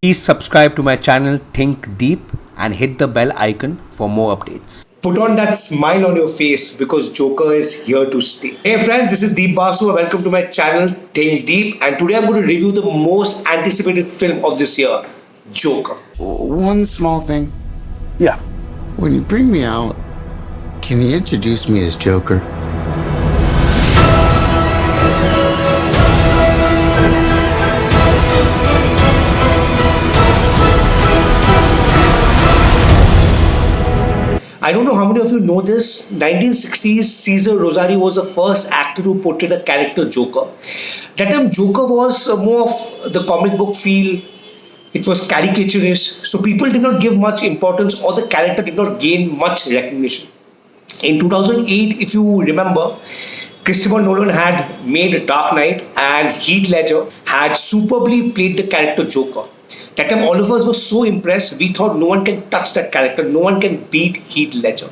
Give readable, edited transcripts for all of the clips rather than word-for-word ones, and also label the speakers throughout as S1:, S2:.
S1: Please subscribe to my channel Think Deep and hit the bell icon for more updates.
S2: Put on that smile on your face because Joker is here to stay. Hey friends, this is Deep Basu and welcome to my channel Think Deep, and today I'm going to review the most anticipated film of this year, Joker.
S3: One small thing.
S2: Yeah.
S3: When you bring me out, can you introduce me as Joker?
S2: I don't know how many of you know this. 1960s, Cesar Rosario was the first actor who portrayed a character Joker. That time Joker was more of the comic book feel. It was caricaturish, so people did not give much importance, or the character did not gain much recognition. In 2008, if you remember, Christopher Nolan had made Dark Knight and Heath Ledger had superbly played the character Joker. That time all of us were so impressed, we thought no one can touch that character, no one can beat Heath Ledger.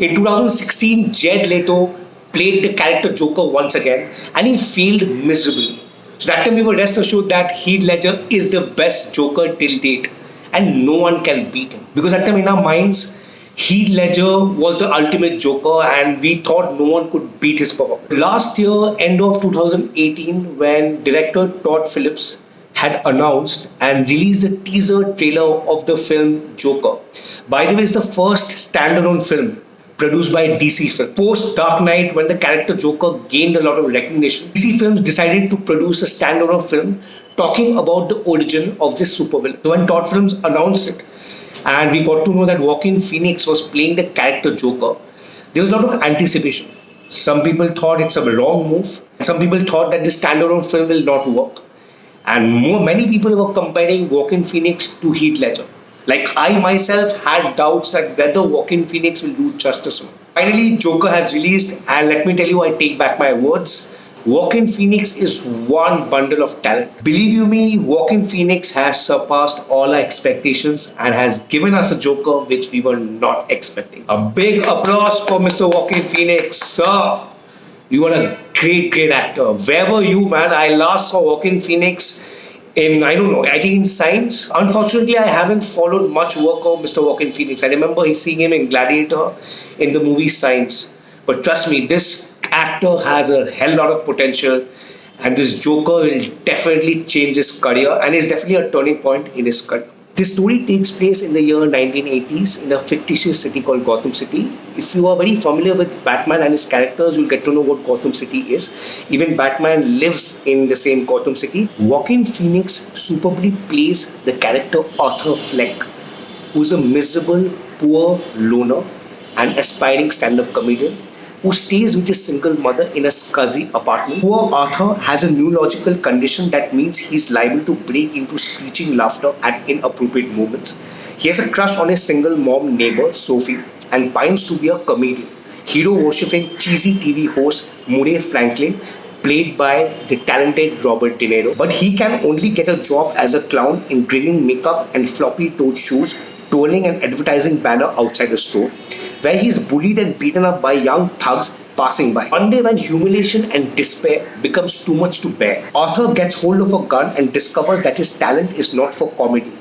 S2: In 2016, Jared Leto played the character Joker once again and he failed miserably. So that time we were rest assured that Heath Ledger is the best Joker till date and no one can beat him. Because that time in our minds, Heath Ledger was the ultimate Joker and we thought no one could beat his performance. Last year, end of 2018, when director Todd Phillips had announced and released the teaser trailer of the film Joker. By the way, it's the first standalone film produced by DC Films. Post Dark Knight, when the character Joker gained a lot of recognition, DC Films decided to produce a standalone film talking about the origin of this supervillain. So when Todd Phillips announced it, and we got to know that Joaquin Phoenix was playing the character Joker, there was a lot of anticipation. Some people thought it's a wrong move. Some people thought that this standalone film will not work. And many people were comparing Joaquin Phoenix to Heath Ledger. Like I myself had doubts that whether Joaquin Phoenix will do justice. Finally, Joker has released, and let me tell you, I take back my words. Joaquin Phoenix is one bundle of talent. Believe you me, Joaquin Phoenix has surpassed all our expectations and has given us a Joker which we were not expecting. A big applause for Mr. Joaquin Phoenix, sir. You are a great actor. Where were you, man? I last saw Joaquin Phoenix in, I don't know, I think in Signs. Unfortunately, I haven't followed much work of Mr. Joaquin Phoenix. I remember seeing him in Gladiator in the movie Signs. But trust me, this actor has a hell lot of potential, and this Joker will definitely change his career and is definitely a turning point in his career. This story takes place in the year 1980s in a fictitious city called Gotham City. If you are very familiar with Batman and his characters, you'll get to know what Gotham City is. Even Batman lives in the same Gotham City. Joaquin Phoenix superbly plays the character Arthur Fleck, who's a miserable, poor loner and aspiring stand-up comedian who stays with his single mother in a scuzzy apartment. Poor Arthur has a neurological condition that means he's liable to break into screeching laughter at inappropriate moments. He has a crush on his single mom neighbor, Sophie, and pines to be a comedian, hero-worshipping cheesy TV host Murray Franklin, played by the talented Robert De Niro. But he can only get a job as a clown in grinning makeup and floppy-toed shoes, twirling an advertising banner outside the store, where he is bullied and beaten up by young thugs passing by. One day when humiliation and despair becomes too much to bear, Arthur gets hold of a gun and discovers that his talent is not for comedy,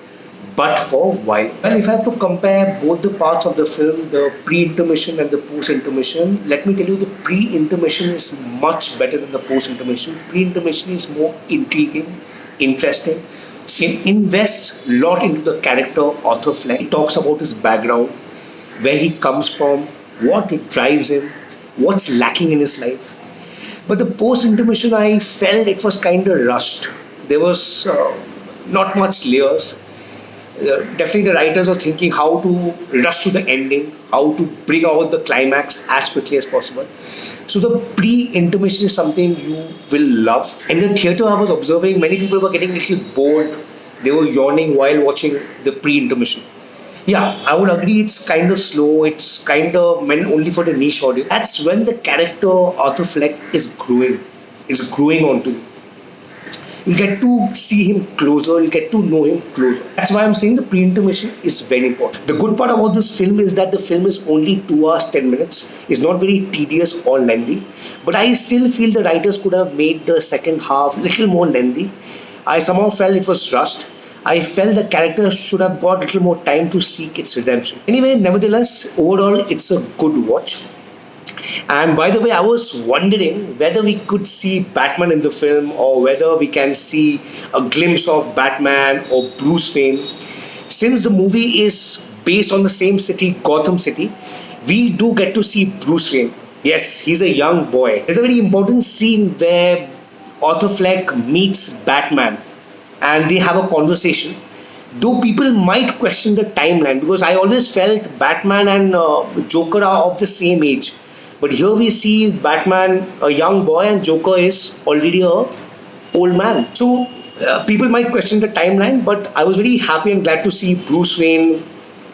S2: but for violence. Well, if I have to compare both the parts of the film, the pre-intermission and the post-intermission, let me tell you, the pre-intermission is much better than the post-intermission. Pre-intermission is more intriguing, interesting. It invests a lot into the character Arthur Fleck. He talks about his background, where he comes from, what it drives him, what's lacking in his life. But the post-intermission, I felt it was kind of rushed. There was not much layers. Definitely the writers were thinking how to rush to the ending, how to bring out the climax as quickly as possible. So the pre-intermission is something you will love. In the theatre I was observing, many people were getting a little bored. They were yawning while watching the pre-intermission. Yeah, I would agree it's kind of slow. It's kind of meant only for the niche audience. That's when the character Arthur Fleck is growing. Is growing onto you. You get to see him closer, you get to know him closer. That's why I'm saying the pre-intermission is very important. The good part about this film is that the film is only 2 hours 10 minutes. It's not very tedious or lengthy. But I still feel the writers could have made the second half a little more lengthy. I somehow felt it was rushed. I felt the character should have got a little more time to seek its redemption. Anyway, nevertheless, overall, it's a good watch. And by the way, I was wondering whether we could see Batman in the film or whether we can see a glimpse of Batman or Bruce Wayne. Since the movie is based on the same city, Gotham City, we do get to see Bruce Wayne. Yes, he's a young boy. There's a very important scene where Arthur Fleck meets Batman and they have a conversation. Though people might question the timeline, because I always felt Batman and Joker are of the same age. But here we see Batman, a young boy, and Joker is already a old man. So people might question the timeline, but I was very happy and glad to see Bruce Wayne,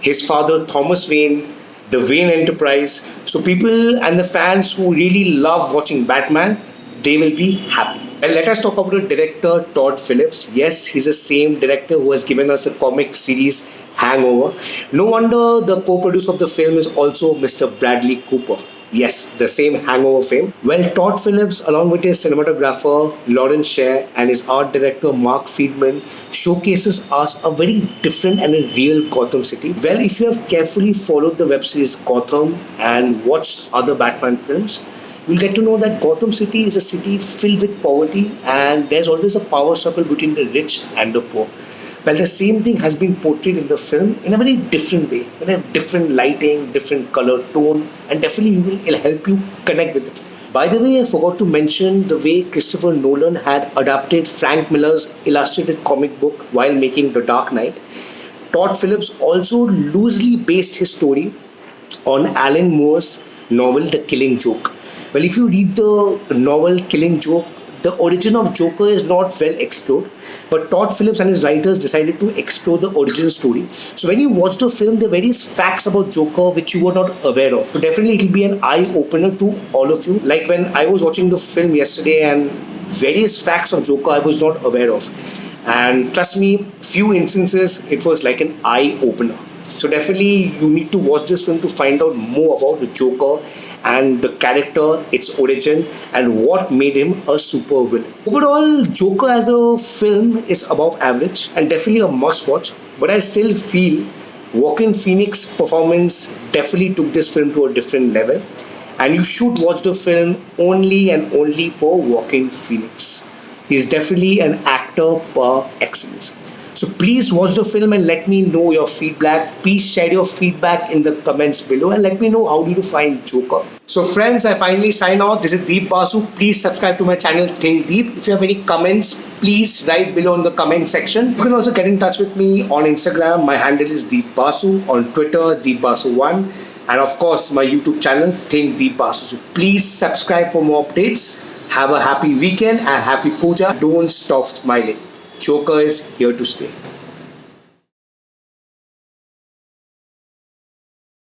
S2: his father Thomas Wayne, the Wayne Enterprise. So people and the fans who really love watching Batman, they will be happy. And let us talk about the director Todd Phillips. Yes, he's the same director who has given us the comic series Hangover. No wonder the co-producer of the film is also Mr. Bradley Cooper. Yes, the same Hangover fame. Well, Todd Phillips, along with his cinematographer Lawrence Sher and his art director Mark Friedman, showcases us a very different and a real Gotham City. Well, if you have carefully followed the web series Gotham and watched other Batman films, you'll get to know that Gotham City is a city filled with poverty and there's always a power struggle between the rich and the poor. Well, the same thing has been portrayed in the film in a very different way, in a different lighting, different color tone, and definitely it'll help you connect with it. By the way, I forgot to mention the way Christopher Nolan had adapted Frank Miller's illustrated comic book while making The Dark Knight. Todd Phillips also loosely based his story on Alan Moore's novel The Killing Joke. Well, if you read the novel Killing Joke, the origin of Joker is not well explored, but Todd Phillips and his writers decided to explore the origin story. So when you watch the film, there are various facts about Joker which you were not aware of. So definitely it will be an eye-opener to all of you. Like when I was watching the film yesterday and various facts of Joker I was not aware of. And trust me, few instances it was like an eye-opener. So definitely you need to watch this film to find out more about the Joker and the character, its origin, and what made him a super villain. Overall, Joker as a film is above average and definitely a must watch, but I still feel Joaquin Phoenix's performance definitely took this film to a different level, and you should watch the film only and only for Joaquin Phoenix. He's definitely an actor par excellence. So please watch the film and let me know your feedback. Please share your feedback in the comments below and let me know how did you find Joker. So friends, I finally sign off. This is Deep Basu. Please subscribe to my channel Think Deep. If you have any comments, please write below in the comment section. You can also get in touch with me on Instagram. My handle is Deep Basu. On Twitter, Deep Basu1. And of course, my YouTube channel, Think Deep Basu. So please subscribe for more updates. Have a happy weekend and happy puja. Don't stop smiling. Joker is here to stay.